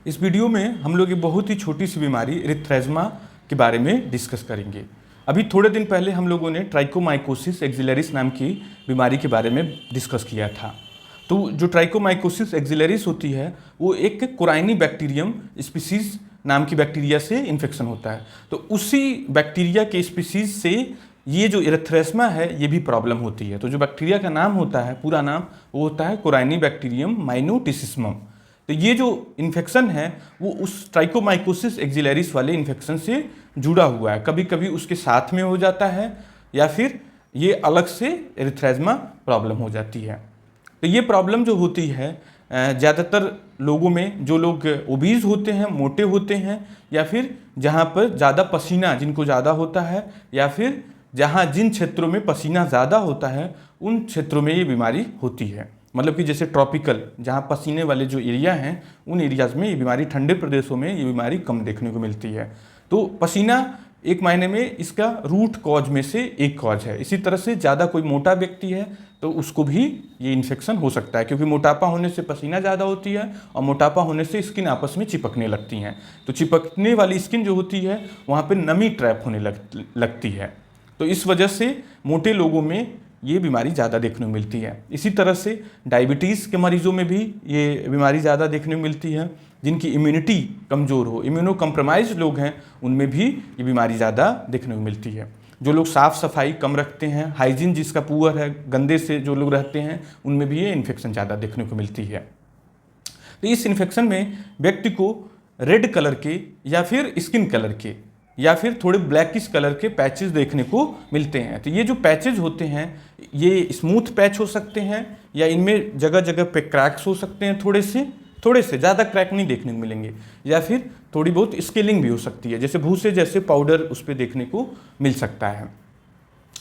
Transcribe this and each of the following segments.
इस वीडियो में हम लोग एक बहुत ही छोटी सी बीमारी एरिथ्रेज्मा के बारे में डिस्कस करेंगे। अभी थोड़े दिन पहले हम लोगों ने ट्राइकोमाइकोसिस एक्सिलरिस नाम की बीमारी के बारे में डिस्कस किया था। तो जो ट्राइकोमाइकोसिस एक्सिलरिस होती है वो एक कोराइनी बैक्टीरियम स्पीसीज नाम की बैक्टीरिया से इन्फेक्शन होता है। तो उसी बैक्टीरिया के स्पीसीज से ये जो एरिथ्रेज्मा है ये भी प्रॉब्लम होती है। तो जो बैक्टीरिया का नाम होता है, पूरा नाम, वो होता है कोराइनी बैक्टीरियम माइनोटिसिस्मम। तो ये जो इन्फेक्शन है वो उस ट्राइकोमाइकोसिस एक्सिलरिस वाले इन्फेक्शन से जुड़ा हुआ है। कभी कभी उसके साथ में हो जाता है या फिर ये अलग से एरिथ्रेज्मा प्रॉब्लम हो जाती है। तो ये प्रॉब्लम जो होती है ज़्यादातर लोगों में, जो लोग ओबीज होते हैं, मोटे होते हैं, या फिर जहाँ पर ज़्यादा पसीना जिनको ज़्यादा होता है, या फिर जहाँ जिन क्षेत्रों में पसीना ज़्यादा होता है उन क्षेत्रों में ये बीमारी होती है। मतलब कि जैसे ट्रॉपिकल, जहाँ पसीने वाले जो एरिया हैं उन एरियाज़ में ये बीमारी, ठंडे प्रदेशों में ये बीमारी कम देखने को मिलती है। तो पसीना एक मायने में इसका रूट कॉज में से एक कॉज है। इसी तरह से ज़्यादा कोई मोटा व्यक्ति है तो उसको भी ये इन्फेक्शन हो सकता है, क्योंकि मोटापा होने से पसीना ज़्यादा होती है और मोटापा होने से स्किन आपस में चिपकने लगती हैं। तो चिपकने वाली स्किन जो होती है वहाँ पर नमी ट्रैप होने लगती है। तो इस वजह से मोटे लोगों में ये बीमारी ज़्यादा देखने को मिलती है। इसी तरह से डायबिटीज़ के मरीजों में भी ये बीमारी ज़्यादा देखने को मिलती है। जिनकी इम्यूनिटी कमज़ोर हो, इम्यूनो कम्प्रोमाइज लोग हैं, उनमें भी ये बीमारी ज़्यादा देखने को मिलती है। जो लोग साफ़ सफाई कम रखते हैं, हाइजीन जिसका पुअर है, गंदे से जो लोग रहते हैं, उनमें भी ये इन्फेक्शन ज़्यादा देखने को मिलती है। तो इस इन्फेक्शन में व्यक्ति को रेड कलर के या फिर स्किन कलर के या फिर थोड़े ब्लैकिश कलर के पैचेस देखने को मिलते हैं। तो ये जो पैचेस होते हैं ये स्मूथ पैच हो सकते हैं या इनमें जगह जगह पे क्रैक्स हो सकते हैं, थोड़े से ज़्यादा क्रैक नहीं देखने को मिलेंगे, या फिर थोड़ी बहुत स्केलिंग भी हो सकती है, जैसे भूसे जैसे पाउडर उस पर देखने को मिल सकता है।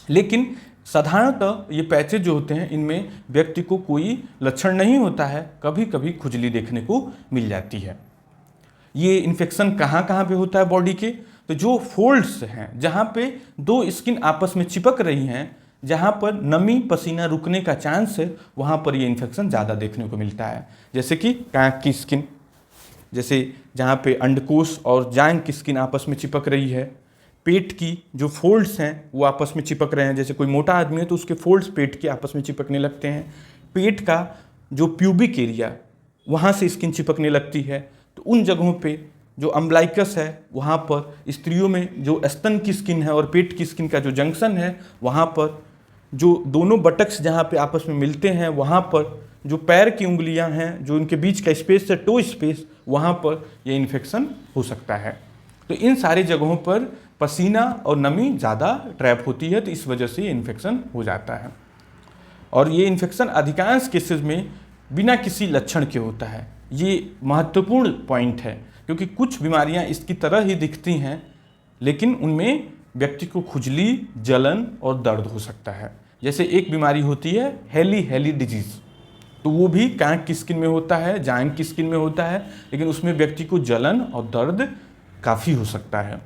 लेकिन साधारणतः ये पैचेज जो होते हैं इनमें व्यक्ति को कोई लक्षण नहीं होता है, कभी कभी खुजली देखने को मिल जाती है। ये इन्फेक्शन कहाँ कहाँ पे होता है बॉडी के? तो जो फोल्ड्स हैं, जहाँ पे दो स्किन आपस में चिपक रही हैं, जहाँ पर नमी पसीना रुकने का चांस है, वहाँ पर ये इन्फेक्शन ज़्यादा देखने को मिलता है। जैसे कि कांख की स्किन, जैसे जहाँ पे अंडकोश और जांघ की स्किन आपस में चिपक रही है, पेट की जो फोल्ड्स हैं वो आपस में चिपक रहे हैं। जैसे कोई मोटा आदमी है तो उसके फोल्ड्स पेट के आपस में चिपकने लगते हैं। पेट का जो प्यूबिक एरिया, वहाँ से स्किन चिपकने लगती है। तो उन जगहों पे जो अम्बलाइकस है, वहाँ पर स्त्रियों में जो स्तन की स्किन है और पेट की स्किन का जो जंक्शन है, वहाँ पर जो दोनों बटक्स जहाँ पे आपस में मिलते हैं, वहाँ पर जो पैर की उंगलियाँ हैं, जो इनके बीच का स्पेस है, टो स्पेस, वहाँ पर ये इन्फेक्शन हो सकता है। तो इन सारी जगहों पर पसीना और नमी ज़्यादा ट्रैप होती है, तो इस वजह से ये इन्फेक्शन हो जाता है। और ये इन्फेक्शन अधिकांश केसेस में बिना किसी लक्षण के होता है। ये महत्वपूर्ण पॉइंट है, क्योंकि कुछ बीमारियां इसकी तरह ही दिखती हैं लेकिन उनमें व्यक्ति को खुजली, जलन और दर्द हो सकता है। जैसे एक बीमारी होती है हेली डिजीज़, तो वो भी कांख की स्किन में होता है, जांघ की स्किन में होता है, लेकिन उसमें व्यक्ति को जलन और दर्द काफ़ी हो सकता है।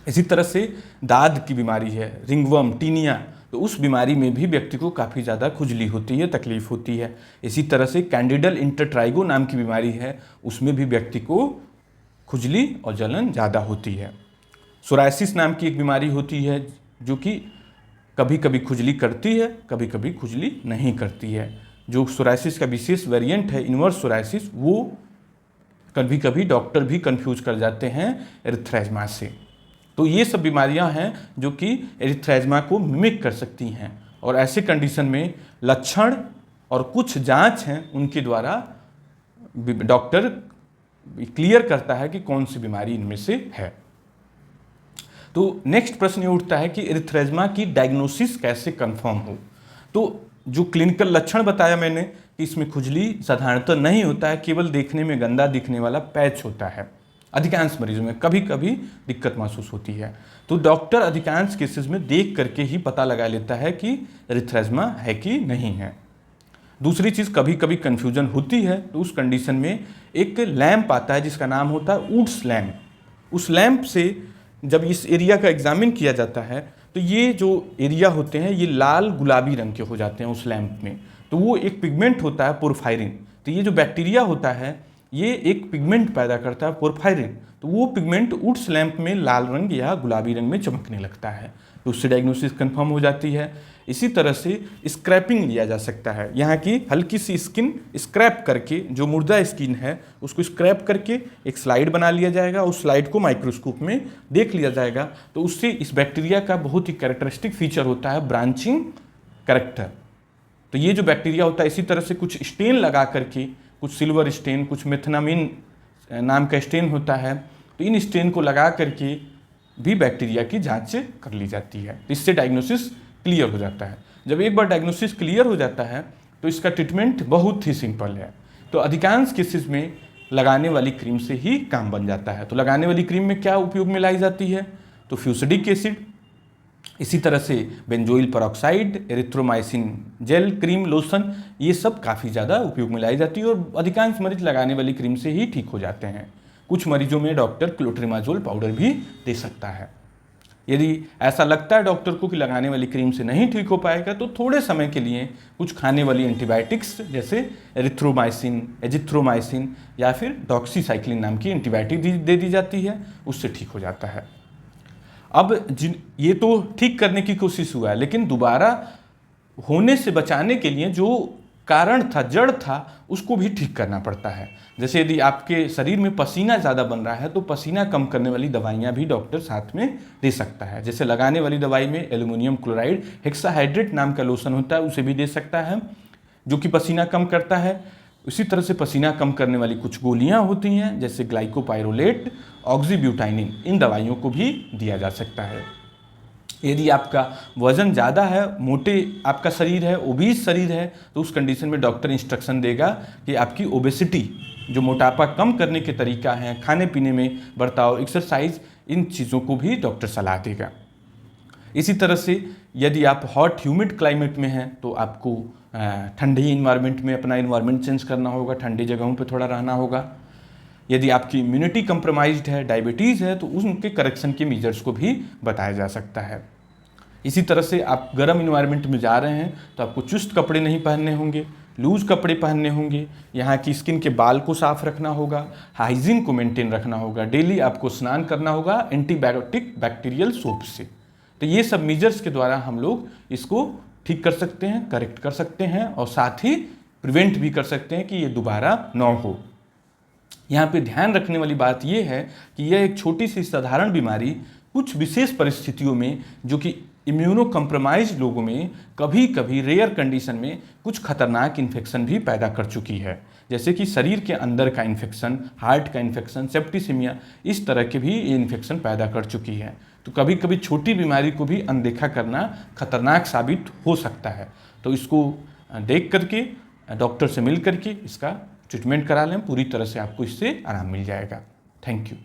इसी तरह से दाद की बीमारी है, रिंगवर्म, टीनिया, तो उस बीमारी में भी व्यक्ति को काफ़ी ज़्यादा खुजली होती है, तकलीफ होती है। इसी तरह से कैंडिडल इंटरट्राइगो नाम की बीमारी है, उसमें भी व्यक्ति को खुजली और जलन ज़्यादा होती है। सोरायसिस नाम की एक बीमारी होती है जो कि कभी कभी खुजली करती है, कभी कभी खुजली नहीं करती है। जो सोरायसिस का विशेष वेरिएंट है, इन्वर्स सोरायसिस, वो कभी कभी डॉक्टर भी कंफ्यूज कर जाते हैं एरिथ्रेज्मा से। तो ये सब बीमारियां हैं जो कि एरिथ्रेज्मा को मिमिक कर सकती हैं, और ऐसे कंडीशन में लक्षण और कुछ जांच हैं उनके द्वारा डॉक्टर क्लियर करता है कि कौन सी बीमारी इनमें से है। तो नेक्स्ट प्रश्न ये उठता है कि एरिथ्रेज्मा की डायग्नोसिस कैसे कंफर्म हो। तो जो क्लिनिकल लक्षण बताया मैंने कि इसमें खुजली साधारणतः नहीं होता है, केवल देखने में गंदा दिखने वाला पैच होता है। अधिकांश मरीजों में कभी कभी दिक्कत महसूस होती है, तो डॉक्टर अधिकांश केसेस में देख करके ही पता लगा लेता है कि एरिथ्रेज्मा है कि नहीं है। दूसरी चीज़, कभी कभी कन्फ्यूजन होती है, तो उस कंडीशन में एक लैंप आता है जिसका नाम होता है वुड्स लैंप। उस लैंप से जब इस एरिया का एग्जामिन किया जाता है तो ये जो एरिया होते हैं ये लाल गुलाबी रंग के हो जाते हैं उस लैंप में। तो वो एक पिगमेंट होता है पोरफायरिन। तो ये जो बैक्टीरिया होता है ये एक पिगमेंट पैदा करता है पोरफायरिन, तो वो पिगमेंट वुड्स लैंप में लाल रंग या गुलाबी रंग में चमकने लगता है, तो उससे डायग्नोसिस कंफर्म हो जाती है। इसी तरह से स्क्रैपिंग लिया जा सकता है, यहाँ की हल्की सी स्किन स्क्रैप करके, जो मुर्दा स्किन है उसको स्क्रैप करके एक स्लाइड बना लिया जाएगा, उस स्लाइड को माइक्रोस्कोप में देख लिया जाएगा, तो उससे इस बैक्टीरिया का बहुत ही कैरेक्टरिस्टिक फीचर होता है ब्रांचिंग कैरेक्टर। तो ये जो बैक्टीरिया होता है इसी तरह से कुछ स्टेन लगा करके, कुछ सिल्वर स्टेन, कुछ मेथनामिन नाम का स्टेन होता है, तो इन स्टेन को लगा करके भी बैक्टीरिया की जांच कर ली जाती है, इससे डायग्नोसिस क्लियर हो जाता है। जब एक बार डायग्नोसिस क्लियर हो जाता है तो इसका ट्रीटमेंट बहुत ही सिंपल है, तो अधिकांश केसेस में लगाने वाली क्रीम से ही काम बन जाता है। तो लगाने वाली क्रीम में क्या उपयोग में लाई जाती है, तो फ्यूसिडिक एसिड, इसी तरह से benzoyl peroxide, erythromycin gel, cream, lotion, ये सब काफ़ी ज़्यादा उपयोग में लाई जाती है और अधिकांश मरीज लगाने वाली क्रीम से ही ठीक हो जाते हैं। कुछ मरीजों में डॉक्टर क्लोट्रिमाजोल पाउडर भी दे सकता है। यदि ऐसा लगता है डॉक्टर को कि लगाने वाली क्रीम से नहीं ठीक हो पाएगा, तो थोड़े समय के लिए कुछ खाने वाली एंटीबायोटिक्स जैसे एरिथ्रोमाइसिन, एजिथ्रोमाइसिन या फिर डॉक्सीसाइक्लिन नाम की एंटीबायोटिक दे दी जाती है, उससे ठीक हो जाता है। अब ये तो ठीक करने की कोशिश हुआ है, लेकिन दोबारा होने से बचाने के लिए जो कारण था, जड़ था, उसको भी ठीक करना पड़ता है। जैसे यदि आपके शरीर में पसीना ज़्यादा बन रहा है तो पसीना कम करने वाली दवाइयाँ भी डॉक्टर साथ में दे सकता है। जैसे लगाने वाली दवाई में एल्युमिनियम क्लोराइड हेक्साहाइड्रेट नाम का लोशन होता है, उसे भी दे सकता है, जो कि पसीना कम करता है। उसी तरह से पसीना कम करने वाली कुछ गोलियाँ होती हैं जैसे ग्लाइकोपाइरोलेट, ऑक्सीब्यूटाइनिन, इन दवाइयों को भी दिया जा सकता है। यदि आपका वज़न ज़्यादा है, मोटे आपका शरीर है, ओबीस शरीर है, तो उस कंडीशन में डॉक्टर इंस्ट्रक्शन देगा कि आपकी ओबेसिटी, जो मोटापा कम करने के तरीका हैं, खाने पीने में बर्ताव, एक्सरसाइज, इन चीज़ों को भी डॉक्टर सलाह देगा। इसी तरह से यदि आप हॉट ह्यूमिड क्लाइमेट में हैं तो आपको ठंडी इन्वायरमेंट में अपना इन्वायरमेंट चेंज करना होगा, ठंडी जगहों पे थोड़ा रहना होगा। यदि आपकी इम्यूनिटी कंप्रोमाइज्ड है, डायबिटीज़ है, तो उनके करेक्शन के मेजर्स को भी बताया जा सकता है। इसी तरह से आप गर्म इन्वायरमेंट में जा रहे हैं तो आपको चुस्त कपड़े नहीं पहनने होंगे, लूज कपड़े पहनने होंगे, यहाँ की स्किन के बाल को साफ रखना होगा, हाइजीन को मेंटेन रखना होगा, डेली आपको स्नान करना होगा एंटीबायोटिक बैक्टीरियल सोप से। तो ये सब मेजर्स के द्वारा हम लोग इसको ठीक कर सकते हैं, करेक्ट कर सकते हैं और साथ ही प्रिवेंट भी कर सकते हैं कि ये दोबारा ना हो। यहाँ पे ध्यान रखने वाली बात यह है कि यह एक छोटी सी साधारण बीमारी कुछ विशेष परिस्थितियों में, जो कि इम्यूनो कम्प्रोमाइज लोगों में कभी कभी रेयर कंडीशन में कुछ खतरनाक इन्फेक्शन भी पैदा कर चुकी है, जैसे कि शरीर के अंदर का इन्फेक्शन, हार्ट का इन्फेक्शन, सेप्टिसिमिया, इस तरह के भी ये इन्फेक्शन पैदा कर चुकी है। तो कभी कभी छोटी बीमारी को भी अनदेखा करना खतरनाक साबित हो सकता है। तो इसको देख करके डॉक्टर से मिल करके इसका ट्रीटमेंट करा लें, पूरी तरह से आपको इससे आराम मिल जाएगा। Thank you.